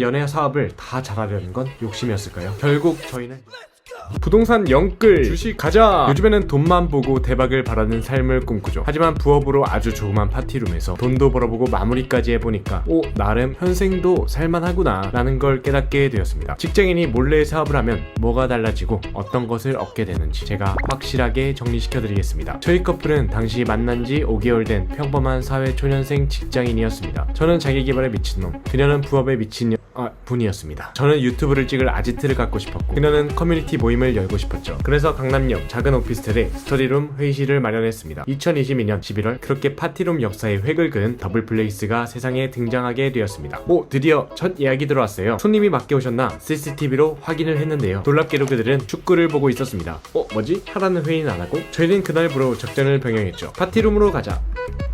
연애 사업을 다 잘하려는 건 욕심이었을까요? 결국 저희는 부동산 영끌, 주식 가자! 요즘에는 돈만 보고 대박을 바라는 삶을 꿈꾸죠. 하지만 부업으로 아주 조그만 파티룸에서 돈도 벌어보고 마무리까지 해보니까 나름 현생도 살만하구나 라는 걸 깨닫게 되었습니다. 직장인이 몰래 사업을 하면 뭐가 달라지고 어떤 것을 얻게 되는지 제가 확실하게 정리시켜드리겠습니다. 저희 커플은 당시 만난 지 5개월 된 평범한 사회초년생 직장인이었습니다. 저는 자기계발에 미친놈, 그녀는 부업에 미친 분이었습니다. 저는 유튜브를 찍을 아지트를 갖고 싶었고 그녀는 커뮤니티 모임을 열고 싶었죠. 그래서 강남역 작은 오피스텔에 스터디룸 회의실을 마련했습니다. 2022년 11월 그렇게 파티룸 역사의 획을 그은 더블플레이스가 세상에 등장하게 되었습니다. 드디어 첫 예약이 들어왔어요. 손님이 맞게 오셨나 CCTV로 확인을 했는데요. 놀랍게도 그들은 축구를 보고 있었습니다. 뭐지? 하라는 회의는 안 하고? 저희는 그날부로 작전을 병행했죠. 파티룸으로 가자.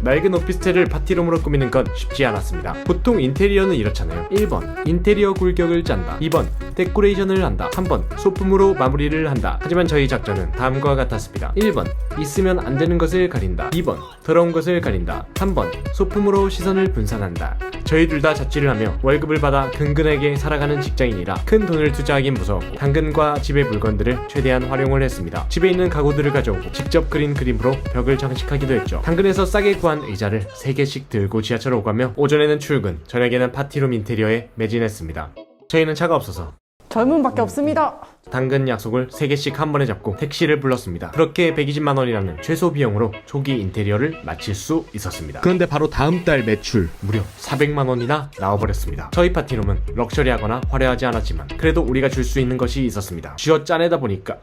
낡은 오피스텔을 파티룸으로 꾸미는 건 쉽지 않았습니다. 보통 인테리어는 이렇잖아요. 1번 인테리어 굴격을 짠다. 2번 데코레이션을 한다. 3번 소품으로 마무리를 한다. 하지만 저희 작전은 다음과 같았습니다. 1번 있으면 안 되는 것을 가린다. 2번 더러운 것을 가린다. 3번 소품으로 시선을 분산한다. 저희 둘 다 자취를 하며 월급을 받아 근근하게 살아가는 직장인이라 큰 돈을 투자하긴 무서웠고 당근과 집의 물건들을 최대한 활용을 했습니다. 집에 있는 가구들을 가져오고 직접 그린 그림으로 벽을 장식하기도 했죠. 당근에서 싸게 구한 의자를 3개씩 들고 지하철 오가며 오전에는 출근, 저녁에는 파티룸 인테리어에 매진했습니다. 저희는 차가 없어서 젊음밖에 없습니다. 당근 약속을 3개씩 한 번에 잡고 택시를 불렀습니다. 그렇게 120만 원이라는 최소 비용으로 초기 인테리어를 마칠 수 있었습니다. 그런데 바로 다음 달 매출 무려 400만 원이나 나와버렸습니다. 저희 파티룸은 럭셔리하거나 화려하지 않았지만 그래도 우리가 줄 수 있는 것이 있었습니다. 쥐어 짜내다 보니까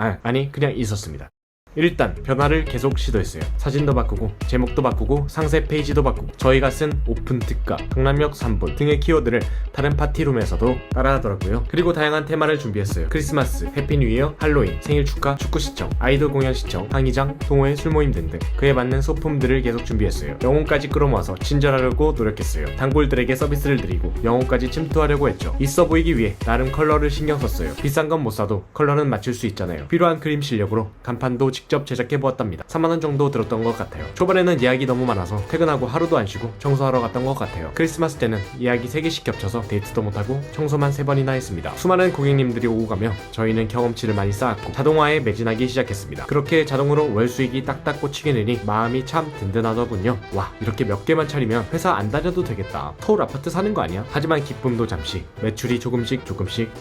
그냥 있었습니다. 일단 변화를 계속 시도했어요. 사진도 바꾸고 제목도 바꾸고 상세 페이지도 바꾸고 저희가 쓴 오픈 특가, 강남역 3분 등의 키워드를 다른 파티룸에서도 따라하더라고요. 그리고 다양한 테마를 준비했어요. 크리스마스, 해피 뉴 이어, 할로윈, 생일 축하, 축구 시청, 아이돌 공연 시청, 강의장, 동호회 술모임 등등 그에 맞는 소품들을 계속 준비했어요. 영혼까지 끌어모아서 친절하려고 노력했어요. 단골들에게 서비스를 드리고 영혼까지 침투하려고 했죠. 있어 보이기 위해 나름 컬러를 신경 썼어요. 비싼 건 못 사도 컬러는 맞출 수 있잖아요. 필요한 그림 실력으로 간판도 직접 제작해보았답니다. 3만원 정도 들었던 것 같아요. 초반에는 예약이 너무 많아서 퇴근하고 하루도 안 쉬고 청소하러 갔던 것 같아요. 크리스마스 때는 예약이 3개씩 겹쳐서 데이트도 못하고 청소만 3번이나 했습니다. 수많은 고객님들이 오고 가며 저희는 경험치를 많이 쌓았고 자동화에 매진하기 시작했습니다. 그렇게 자동으로 월 수익이 딱딱 꽂히게 되니 마음이 참 든든하더군요. 와, 이렇게 몇 개만 차리면 회사 안 다녀도 되겠다. 서울 아파트 사는 거 아니야? 하지만 기쁨도 잠시, 매출이 조금씩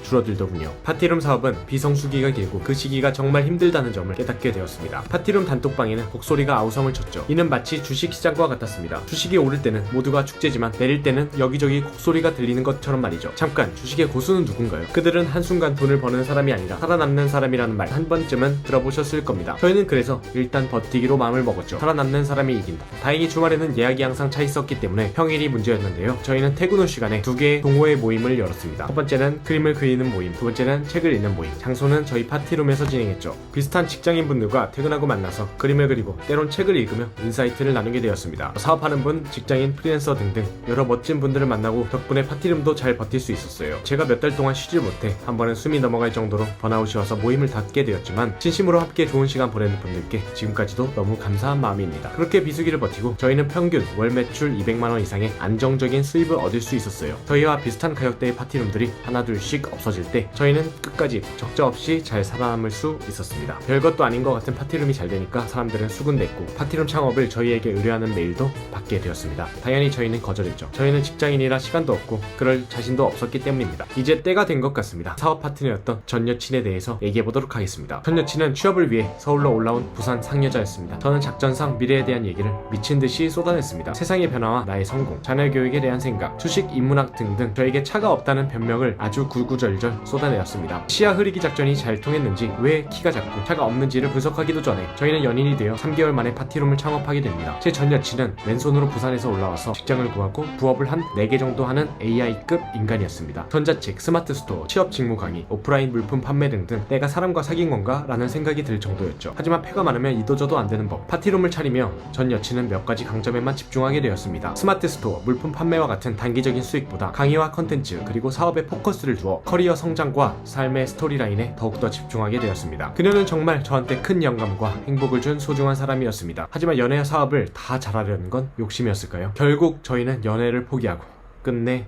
줄어들더군요. 파티룸 사업은 비성수기가 길고 그 시기가 정말 힘들다는 점을 깨닫게 되었습니다. 파티룸 단톡방에는 곡소리가 아우성을 쳤죠. 이는 마치 주식시장과 같았습니다. 주식이 오를 때는 모두가 축제지만 내릴 때는 여기저기 곡소리가 들리는 것처럼 말이죠. 잠깐, 주식의 고수는 누군가요? 그들은 한순간 돈을 버는 사람이 아니라 살아남는 사람이라는 말 한 번쯤은 들어보셨을 겁니다. 저희는 그래서 일단 버티기로 마음을 먹었죠. 살아남는 사람이 이긴다. 다행히 주말에는 예약이 항상 차 있었기 때문에 평일이 문제였는데요. 저희는 퇴근 후 시간에 2개의 동호회 모임을 열었습니다. 첫 번째는 그림을 그리는 모임, 두 번째는 책을 읽는 모임. 장소는 저희 파티룸에서 진행했죠. 비슷한 직장인분들과 퇴근하고 만나서 그림을 그리고 때론 책을 읽으며 인사이트를 나누게 되었습니다. 사업하는 분, 직장인, 프리랜서 등등 여러 멋진 분들을 만나고 덕분에 파티룸도 잘 버틸 수 있었어요. 제가 몇 달 동안 쉬질 못해 한 번은 숨이 넘어갈 정도로 번아웃이 와서 모임을 닫게 되었지만 진심으로 함께 좋은 시간 보내는 분들께 지금까지도 너무 감사한 마음입니다. 그렇게 비수기를 버티고 저희는 평균 월 매출 200만 원 이상의 안정적인 수입을 얻을 수 있었어요. 저희와 비슷한 가격대의 파티룸들이 하나둘씩 없어질 때 저희는 끝까지 적자 없이 잘 살아남을 수 있었습니다. 별것도 아닌 것 같은 파티룸이 잘 되니까 사람들은 수군댔고 파티룸 창업을 저희에게 의뢰하는 메일도 받게 되었습니다. 당연히 저희는 거절했죠. 저희는 직장인이라 시간도 없고 그럴 자신도 없었기 때문입니다. 이제 때가 된 것 같습니다. 사업 파트너였던 전 여친에 대해서 얘기해보도록 하겠습니다. 전 여친은 취업을 위해 서울로 올라온 부산 상여자였습니다. 저는 작전상 미래에 대한 얘기를 미친듯이 쏟아냈습니다. 세상의 변화와 나의 성공, 자녀 교육에 대한 생각, 주식, 인문학 등등 저에게 차가 없다는 변명을 아주 구구절절 쏟아내었습니다. 시야 흐리기 작전이 잘 통했는지 왜 키가 작고 차가 없는지를 분석하기도 전에 저희는 연인이 되어 3개월 만에 파티룸을 창업하게 됩니다. 제 전 여친은 왼손으로 부산에서 올라와서 직장을 구하고 부업을 한 4개 정도 하는 AI급 인간이었습니다. 전자책, 스마트 스토어, 취업 직무 강의, 오프라인 물품 판매 등등 내가 사람과 사귄 건가? 라는 생각이 들 정도였죠. 하지만 패가 많으면 이도저도 안 되는 법. 파티룸을 차리며 전 여친은 몇 가지 강점에만 집중하게 되었습니다. 스마트 스토어, 물품 판매와 같은 단기적인 수익보다 강의와 컨텐츠 그리고 사업에 포커스를 두어 커리어 성장과 삶의 스토리라인에 더욱더 집중하게 되었습니다. 그녀는 정말 저한테 큰 영감과 행복을 준 소중한 사람이었습니다. 하지만 연애 사업을 다 잘하려는 건 욕심이었을까요? 결국 저희는 연애를 포기하고 끝내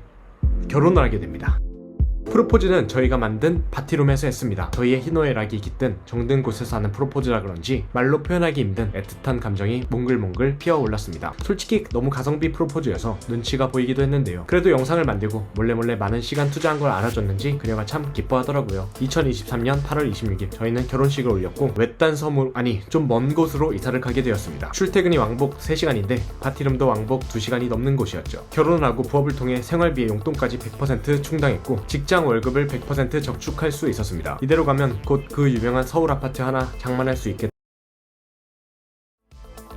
결혼을 하게 됩니다. 프로포즈는 저희가 만든 파티룸에서 했습니다. 저희의 희노애락이 깃든 정든 곳에서 하는 프로포즈라 그런지 말로 표현하기 힘든 애틋한 감정이 몽글몽글 피어올랐습니다. 솔직히 너무 가성비 프로포즈여서 눈치가 보이기도 했는데요. 그래도 영상을 만들고 몰래몰래 많은 시간 투자한 걸 알아줬는지 그녀가 참 기뻐하더라고요. 2023년 8월 26일 저희는 결혼식을 올렸고 외딴 섬으로, 아니 좀 먼 곳으로 이사를 가게 되었습니다. 출퇴근이 왕복 3시간인데 파티룸도 왕복 2시간이 넘는 곳이었죠. 결혼을 하고 부업을 통해 생활비의 용돈까지 100% 충당했고 직장 월급을 100% 적축할 수 있었습니다. 이대로 가면 곧 그 유명한 서울 아파트 하나 장만할 수 있겠다.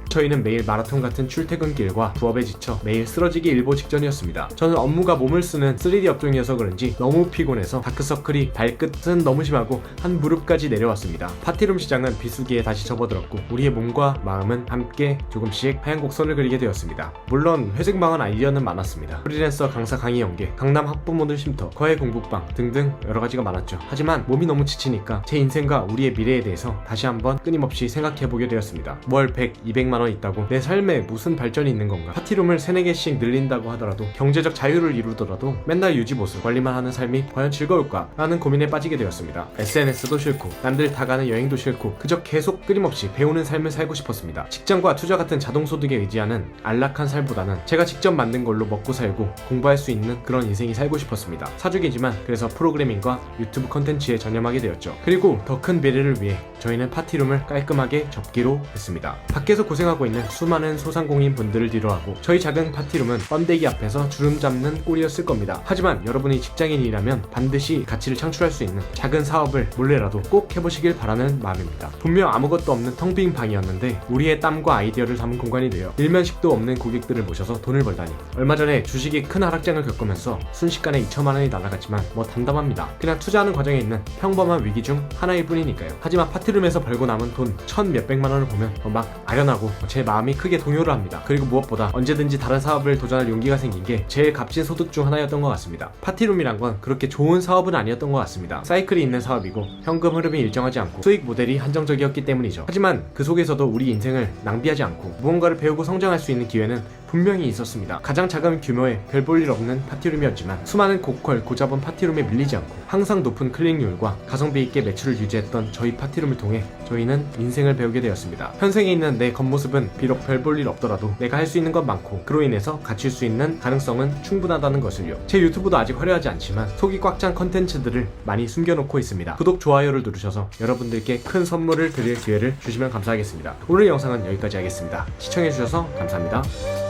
저희는 매일 마라톤 같은 출퇴근길과 부업에 지쳐 매일 쓰러지기 일보 직전이었습니다. 저는 업무가 몸을 쓰는 3D 업종이어서 그런지 너무 피곤해서 다크서클이 발끝은 너무 심하고 한 무릎까지 내려왔습니다. 파티룸 시장은 비수기에 다시 접어들었고 우리의 몸과 마음은 함께 조금씩 하얀 곡선을 그리게 되었습니다. 물론 회색망한 아이디어는 많았습니다. 프리랜서 강사 강의 연계, 강남 학부모들 쉼터, 거해 공부방 등등 여러가지가 많았죠. 하지만 몸이 너무 지치니까 제 인생과 우리의 미래에 대해서 다시 한번 끊임없이 생각해보게 되었습니다. 월 100, 200만원 있다고 내 삶에 무슨 발전이 있는 건가? 파티룸을 3-4개씩 늘린다고 하더라도 경제적 자유를 이루더라도 맨날 유지보수 관리만 하는 삶이 과연 즐거울까? 라는 고민에 빠지게 되었습니다. SNS도 싫고 남들 다 가는 여행도 싫고 그저 계속 끊임없이 배우는 삶을 살고 싶었습니다. 직장과 투자 같은 자동소득에 의지하는 안락한 삶보다는 제가 직접 만든 걸로 먹고 살고 공부할 수 있는 그런 인생이 살고 싶었습니다. 사주기지만 그래서 프로그래밍과 유튜브 컨텐츠에 전념하게 되었죠. 그리고 더 큰 미래를 위해 저희는 파티룸을 깔끔하게 접기로 했습니다. 밖에서 고생하고 있는 수많은 소상공인 분들을 뒤로하고 저희 작은 파티룸은 번데기 앞에서 주름 잡는 꼴이었을 겁니다. 하지만 여러분이 직장인이라면 반드시 가치를 창출할 수 있는 작은 사업을 몰래라도 꼭 해보시길 바라는 마음입니다. 분명 아무것도 없는 텅 빈 방이었는데 우리의 땀과 아이디어를 담은 공간이 되어 일면식도 없는 고객들을 모셔서 돈을 벌다니. 얼마 전에 주식이 큰 하락장을 겪으면서 순식간에 2천만 원이 날아갔지만 뭐 담담합니다. 그냥 투자하는 과정에 있는 평범한 위기 중 하나일 뿐이니까요. 하지만 파티룸에서 벌고 남은 돈 1,000 몇백만 원을 보면 막 아련하고 제 마음이 크게 동요를 합니다. 그리고 무엇보다 언제든지 다른 사업을 도전할 용기가 생긴 게 제일 값진 소득 중 하나였던 것 같습니다. 파티룸이란 건 그렇게 좋은 사업은 아니었던 것 같습니다. 사이클이 있는 사업이고 현금 흐름이 일정하지 않고 수익 모델이 한정적이었기 때문이죠. 하지만 그 속에서도 우리 인생을 낭비하지 않고 무언가를 배우고 성장할 수 있는 기회는 분명히 있었습니다. 가장 작은 규모의 별 볼 일 없는 파티룸이었지만 수많은 고퀄 고자본 파티룸에 밀리지 않고 항상 높은 클릭률과 가성비 있게 매출을 유지했던 저희 파티룸을 통해 저희는 인생을 배우게 되었습니다. 현생에 있는 내 겉모습은 비록 별 볼 일 없더라도 내가 할 수 있는 건 많고 그로 인해서 갖출 수 있는 가능성은 충분하다는 것을요. 제 유튜브도 아직 화려하지 않지만 속이 꽉 찬 컨텐츠들을 많이 숨겨놓고 있습니다. 구독, 좋아요를 누르셔서 여러분들께 큰 선물을 드릴 기회를 주시면 감사하겠습니다. 오늘 영상은 여기까지 하겠습니다. 시청해주셔서 감사합니다.